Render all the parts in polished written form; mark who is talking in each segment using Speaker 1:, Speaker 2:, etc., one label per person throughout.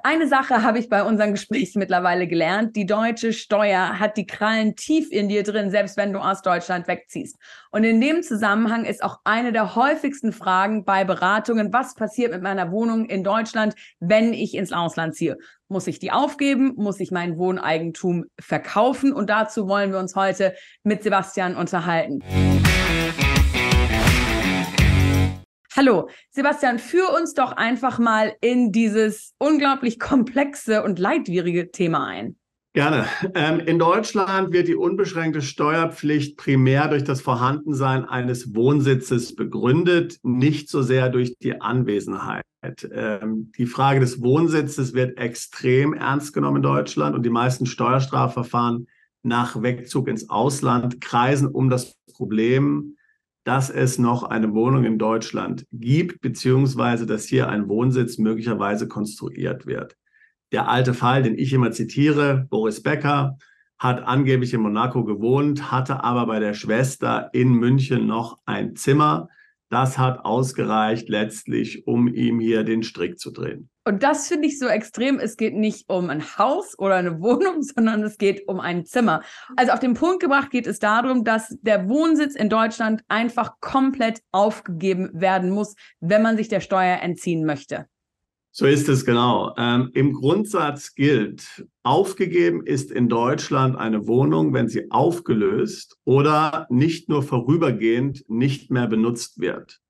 Speaker 1: Eine Sache habe ich bei unseren Gesprächen mittlerweile gelernt. Die deutsche Steuer hat die Krallen tief in dir drin, selbst wenn du aus Deutschland wegziehst. Und in dem Zusammenhang ist auch eine der häufigsten Fragen bei Beratungen: Was passiert mit meiner Wohnung in Deutschland, wenn ich ins Ausland ziehe? Muss ich die aufgeben? Muss ich mein Wohneigentum verkaufen? Und dazu wollen wir uns heute mit Sebastian unterhalten. Hallo, Sebastian, führ uns doch einfach mal in dieses unglaublich komplexe und leidwierige Thema ein.
Speaker 2: Gerne. In Deutschland wird die unbeschränkte Steuerpflicht primär durch das Vorhandensein eines Wohnsitzes begründet, nicht so sehr durch die Anwesenheit. Die Frage des Wohnsitzes wird extrem ernst genommen in Deutschland und die meisten Steuerstrafverfahren nach Wegzug ins Ausland kreisen um das Problem, dass es noch eine Wohnung in Deutschland gibt, beziehungsweise dass hier ein Wohnsitz möglicherweise konstruiert wird. Der alte Fall, den ich immer zitiere: Boris Becker hat angeblich in Monaco gewohnt, hatte aber bei der Schwester in München noch ein Zimmer. Das hat ausgereicht letztlich, um ihm hier den Strick zu drehen.
Speaker 1: Und das finde ich so extrem. Es geht nicht um ein Haus oder eine Wohnung, sondern es geht um ein Zimmer. Also auf den Punkt gebracht geht es darum, dass der Wohnsitz in Deutschland einfach komplett aufgegeben werden muss, wenn man sich der Steuer entziehen möchte.
Speaker 2: So ist es genau. Im Grundsatz gilt, aufgegeben ist in Deutschland eine Wohnung, wenn sie aufgelöst oder nicht nur vorübergehend nicht mehr benutzt wird.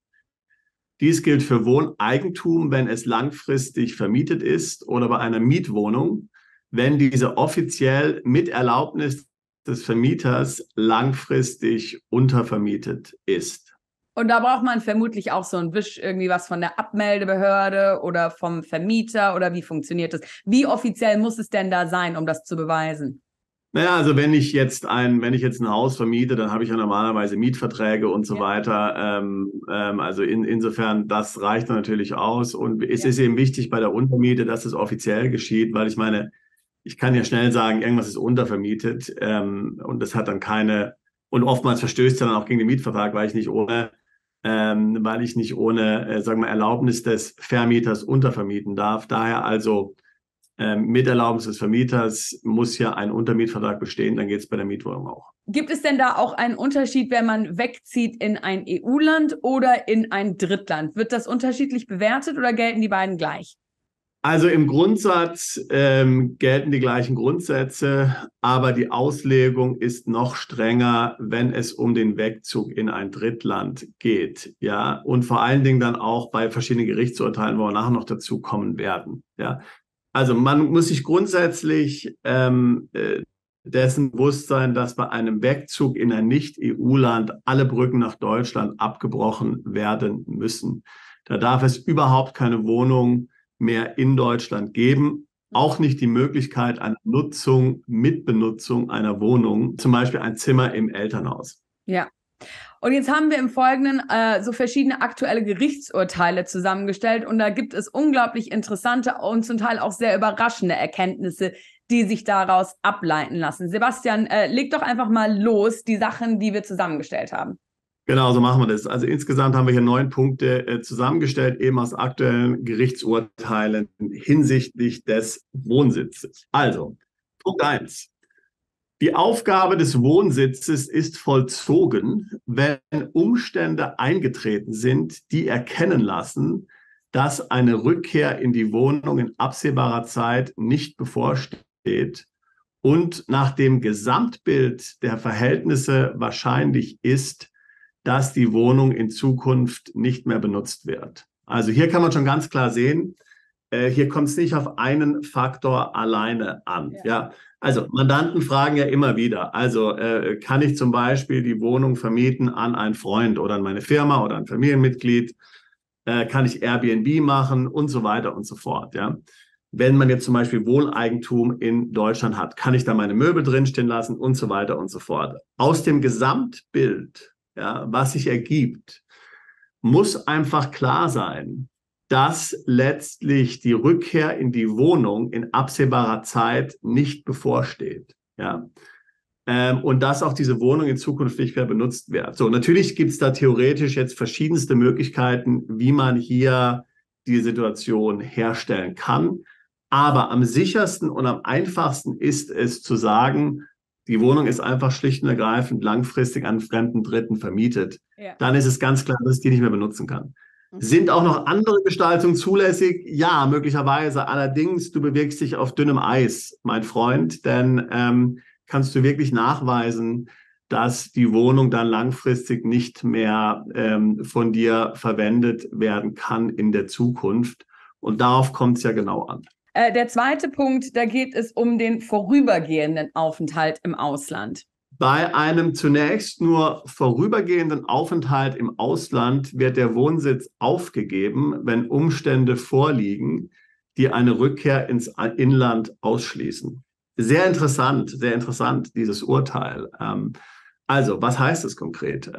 Speaker 2: Dies gilt für Wohneigentum, wenn es langfristig vermietet ist, oder bei einer Mietwohnung, wenn diese offiziell mit Erlaubnis des Vermieters langfristig untervermietet ist.
Speaker 1: Und da braucht man vermutlich auch so einen Wisch, irgendwie was von der Abmeldebehörde oder vom Vermieter, oder wie funktioniert das? Wie offiziell muss es denn da sein, um das zu beweisen?
Speaker 2: Naja, also wenn ich jetzt ein Haus vermiete, dann habe ich ja normalerweise Mietverträge und so weiter. Also insofern, das reicht natürlich aus. Und es ist eben wichtig bei der Untermiete, dass es offiziell geschieht, weil ich meine, ich kann ja schnell sagen, irgendwas ist untervermietet, und das hat dann keine, und oftmals verstößt er dann auch gegen den Mietvertrag, weil ich nicht ohne sagen wir, Erlaubnis des Vermieters untervermieten darf. Daher also mit Erlaubnis des Vermieters muss ja ein Untermietvertrag bestehen, dann geht es bei der Mietwohnung auch.
Speaker 1: Gibt es denn da auch einen Unterschied, wenn man wegzieht in ein EU-Land oder in ein Drittland? Wird das unterschiedlich bewertet oder gelten die beiden gleich?
Speaker 2: Also im Grundsatz gelten die gleichen Grundsätze, aber die Auslegung ist noch strenger, wenn es um den Wegzug in ein Drittland geht. Ja? Und vor allen Dingen dann auch bei verschiedenen Gerichtsurteilen, wo wir nachher noch dazu kommen werden. Ja? Also man muss sich grundsätzlich dessen bewusst sein, dass bei einem Wegzug in ein Nicht-EU-Land alle Brücken nach Deutschland abgebrochen werden müssen. Da darf es überhaupt keine Wohnung mehr in Deutschland geben. Auch nicht die Möglichkeit einer Nutzung mit Benutzung einer Wohnung, zum Beispiel ein Zimmer im Elternhaus.
Speaker 1: Ja. Und jetzt haben wir im Folgenden so verschiedene aktuelle Gerichtsurteile zusammengestellt, und da gibt es unglaublich interessante und zum Teil auch sehr überraschende Erkenntnisse, die sich daraus ableiten lassen. Sebastian, leg doch einfach mal los, die Sachen, die wir zusammengestellt haben.
Speaker 2: Genau, so machen wir das. Also insgesamt haben wir hier 9 Punkte zusammengestellt, eben aus aktuellen Gerichtsurteilen hinsichtlich des Wohnsitzes. Also, Punkt 1. Die Aufgabe des Wohnsitzes ist vollzogen, wenn Umstände eingetreten sind, die erkennen lassen, dass eine Rückkehr in die Wohnung in absehbarer Zeit nicht bevorsteht und nach dem Gesamtbild der Verhältnisse wahrscheinlich ist, dass die Wohnung in Zukunft nicht mehr benutzt wird. Also hier kann man schon ganz klar sehen, hier kommt es nicht auf einen Faktor alleine an. Ja. Also Mandanten fragen ja immer wieder, also kann ich zum Beispiel die Wohnung vermieten an einen Freund oder an meine Firma oder ein Familienmitglied, kann ich Airbnb machen und so weiter und so fort. Ja. Wenn man jetzt zum Beispiel Wohneigentum in Deutschland hat, kann ich da meine Möbel drinstehen lassen und so weiter und so fort. Aus dem Gesamtbild, ja, was sich ergibt, muss einfach klar sein, dass letztlich die Rückkehr in die Wohnung in absehbarer Zeit nicht bevorsteht. Ja? Und dass auch diese Wohnung in Zukunft nicht mehr benutzt wird. So, natürlich gibt es da theoretisch jetzt verschiedenste Möglichkeiten, wie man hier die Situation herstellen kann. Aber am sichersten und am einfachsten ist es zu sagen, die Wohnung ist einfach schlicht und ergreifend langfristig an fremden Dritten vermietet.
Speaker 1: Ja.
Speaker 2: Dann ist es ganz klar, dass ich die nicht mehr benutzen kann. Sind auch noch andere Gestaltungen zulässig? Ja, möglicherweise. Allerdings, du bewegst dich auf dünnem Eis, mein Freund, denn kannst du wirklich nachweisen, dass die Wohnung dann langfristig nicht mehr von dir verwendet werden kann in der Zukunft. Und darauf kommt es ja genau an.
Speaker 1: Der zweite Punkt, da geht es um den vorübergehenden Aufenthalt im Ausland.
Speaker 2: Bei einem zunächst nur vorübergehenden Aufenthalt im Ausland wird der Wohnsitz aufgegeben, wenn Umstände vorliegen, die eine Rückkehr ins Inland ausschließen. Sehr interessant, dieses Urteil. Also, was heißt es konkret?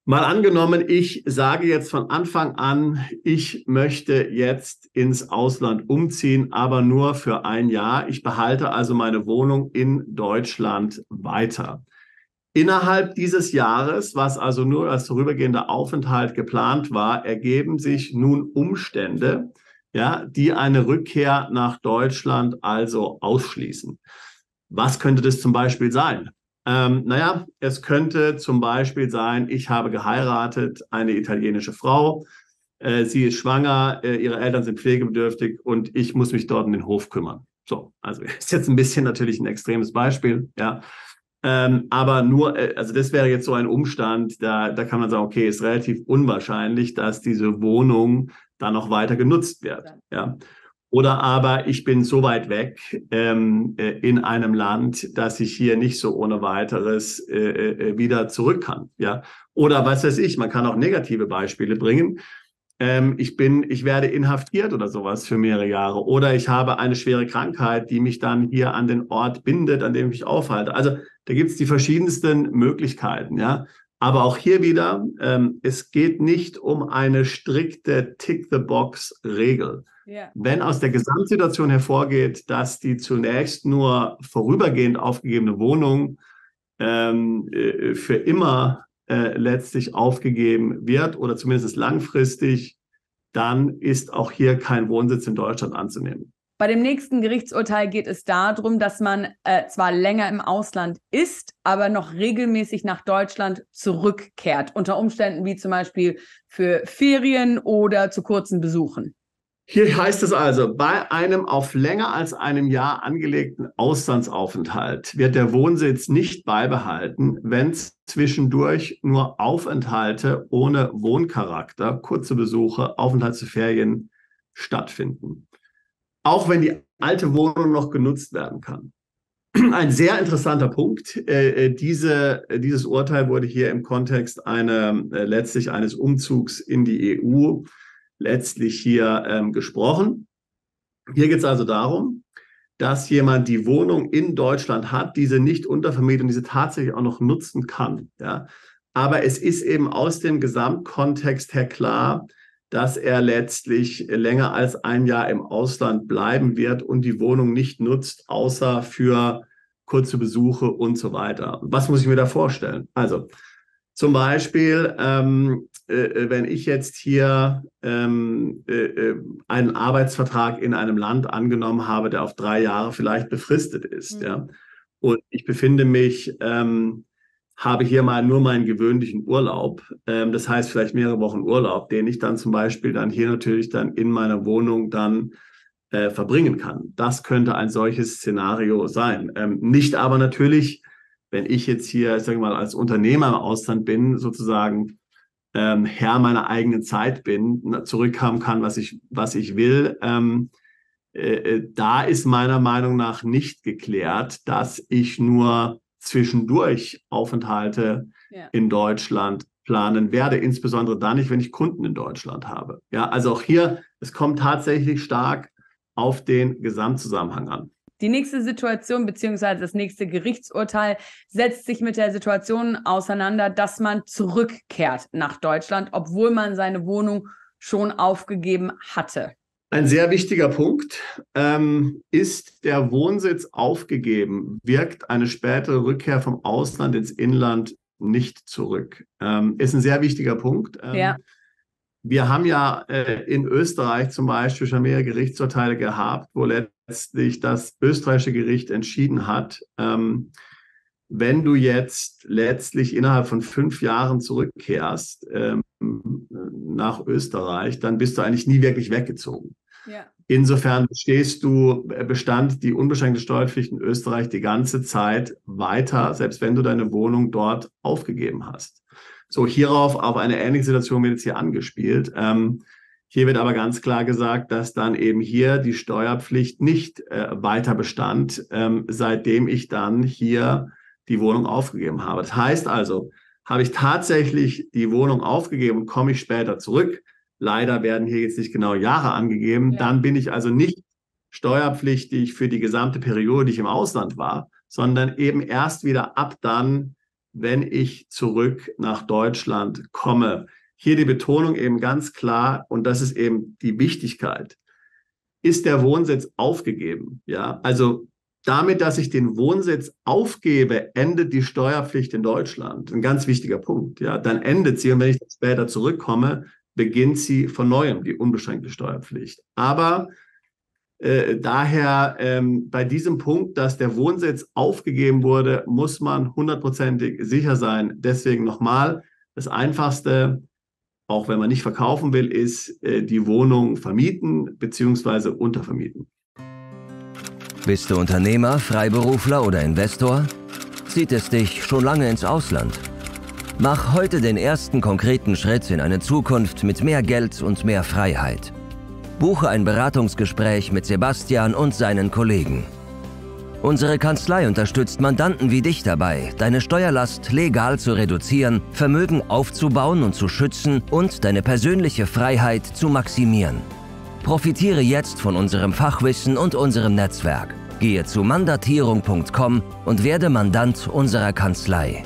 Speaker 2: Mal angenommen, ich sage jetzt von Anfang an, ich möchte jetzt ins Ausland umziehen, aber nur für ein Jahr. Ich behalte also meine Wohnung in Deutschland weiter. Innerhalb dieses Jahres, was also nur als vorübergehender Aufenthalt geplant war, ergeben sich nun Umstände, ja, die eine Rückkehr nach Deutschland also ausschließen. Was könnte das zum Beispiel sein? Naja, es könnte zum Beispiel sein, ich habe geheiratet, eine italienische Frau, sie ist schwanger, ihre Eltern sind pflegebedürftig und ich muss mich dort um den Hof kümmern. So, also ist jetzt ein bisschen natürlich ein extremes Beispiel, ja. Aber nur, also das wäre jetzt so ein Umstand, da kann man sagen, okay, ist relativ unwahrscheinlich, dass diese Wohnung dann noch weiter genutzt wird, ja. Oder aber ich bin so weit weg in einem Land, dass ich hier nicht so ohne weiteres wieder zurück kann. Ja? Oder was weiß ich, man kann auch negative Beispiele bringen. Ich werde inhaftiert oder sowas für mehrere Jahre. Oder ich habe eine schwere Krankheit, die mich dann hier an den Ort bindet, an dem ich mich aufhalte. Also da gibt es die verschiedensten Möglichkeiten. Ja? Aber auch hier wieder, es geht nicht um eine strikte Tick-the-Box-Regel. Yeah. Wenn aus der Gesamtsituation hervorgeht, dass die zunächst nur vorübergehend aufgegebene Wohnung für immer letztlich aufgegeben wird oder zumindest langfristig, dann ist auch hier kein Wohnsitz in Deutschland anzunehmen.
Speaker 1: Bei dem nächsten Gerichtsurteil geht es darum, dass man zwar länger im Ausland ist, aber noch regelmäßig nach Deutschland zurückkehrt, unter Umständen wie zum Beispiel für Ferien oder zu kurzen Besuchen.
Speaker 2: Hier heißt es also, bei einem auf länger als einem Jahr angelegten Auslandsaufenthalt wird der Wohnsitz nicht beibehalten, wenn zwischendurch nur Aufenthalte ohne Wohncharakter, kurze Besuche, Aufenthaltsferien stattfinden. Auch wenn die alte Wohnung noch genutzt werden kann. Ein sehr interessanter Punkt. Dieses Urteil wurde hier im Kontext letztlich eines Umzugs in die EU letztlich hier gesprochen. Hier geht es also darum, dass jemand die Wohnung in Deutschland hat, diese nicht untervermietet und diese tatsächlich auch noch nutzen kann. Ja? Aber es ist eben aus dem Gesamtkontext her klar, dass er letztlich länger als ein Jahr im Ausland bleiben wird und die Wohnung nicht nutzt, außer für kurze Besuche und so weiter. Was muss ich mir da vorstellen? Also zum Beispiel, wenn ich jetzt hier einen Arbeitsvertrag in einem Land angenommen habe, der auf 3 Jahre vielleicht befristet ist, ja, und ich befinde mich, habe hier mal nur meinen gewöhnlichen Urlaub, das heißt vielleicht mehrere Wochen Urlaub, den ich dann zum Beispiel dann hier natürlich dann in meiner Wohnung dann verbringen kann. Das könnte ein solches Szenario sein. Nicht aber natürlich, wenn ich jetzt hier, sagen wir mal, als Unternehmer im Ausland bin, sozusagen Herr meiner eigenen Zeit bin, zurückhaben kann, was ich will, da ist meiner Meinung nach nicht geklärt, dass ich nur zwischendurch Aufenthalte in Deutschland planen werde, insbesondere dann nicht, wenn ich Kunden in Deutschland habe. Ja, also auch hier, es kommt tatsächlich stark auf den Gesamtzusammenhang an.
Speaker 1: Die nächste Situation bzw. das nächste Gerichtsurteil setzt sich mit der Situation auseinander, dass man zurückkehrt nach Deutschland, obwohl man seine Wohnung schon aufgegeben hatte.
Speaker 2: Ein sehr wichtiger Punkt. Ist der Wohnsitz aufgegeben, wirkt eine spätere Rückkehr vom Ausland ins Inland nicht zurück. Ist ein sehr wichtiger Punkt.
Speaker 1: Ja.
Speaker 2: Wir haben ja in Österreich zum Beispiel schon mehrere Gerichtsurteile gehabt, wo letztlich das österreichische Gericht entschieden hat, wenn du jetzt letztlich innerhalb von 5 Jahren zurückkehrst nach Österreich, dann bist du eigentlich nie wirklich weggezogen. Ja. Insofern bestand die unbeschränkte Steuerpflicht in Österreich die ganze Zeit weiter, selbst wenn du deine Wohnung dort aufgegeben hast. So, hierauf auf eine ähnliche Situation wird jetzt hier angespielt. Hier wird aber ganz klar gesagt, dass dann eben hier die Steuerpflicht nicht weiter bestand, seitdem ich dann hier die Wohnung aufgegeben habe. Das heißt also, habe ich tatsächlich die Wohnung aufgegeben und komme ich später zurück, leider werden hier jetzt nicht genau Jahre angegeben, ja. Dann bin ich also nicht steuerpflichtig für die gesamte Periode, die ich im Ausland war, sondern eben erst wieder ab dann, wenn ich zurück nach Deutschland komme. Hier die Betonung eben ganz klar, und das ist eben die Wichtigkeit, ist der Wohnsitz aufgegeben. Ja, also damit, dass ich den Wohnsitz aufgebe, endet die Steuerpflicht in Deutschland. Ein ganz wichtiger Punkt. Ja, dann endet sie, und wenn ich dann später zurückkomme, beginnt sie von neuem, die unbeschränkte Steuerpflicht. Aber daher bei diesem Punkt, dass der Wohnsitz aufgegeben wurde, muss man 100%ig sicher sein. Deswegen nochmal, das Einfachste, auch wenn man nicht verkaufen will, ist die Wohnung vermieten bzw. untervermieten.
Speaker 3: Bist du Unternehmer, Freiberufler oder Investor? Zieht es dich schon lange ins Ausland? Mach heute den ersten konkreten Schritt in eine Zukunft mit mehr Geld und mehr Freiheit. Buche ein Beratungsgespräch mit Sebastian und seinen Kollegen. Unsere Kanzlei unterstützt Mandanten wie dich dabei, deine Steuerlast legal zu reduzieren, Vermögen aufzubauen und zu schützen und deine persönliche Freiheit zu maximieren. Profitiere jetzt von unserem Fachwissen und unserem Netzwerk. Gehe zu mandatierung.com und werde Mandant unserer Kanzlei.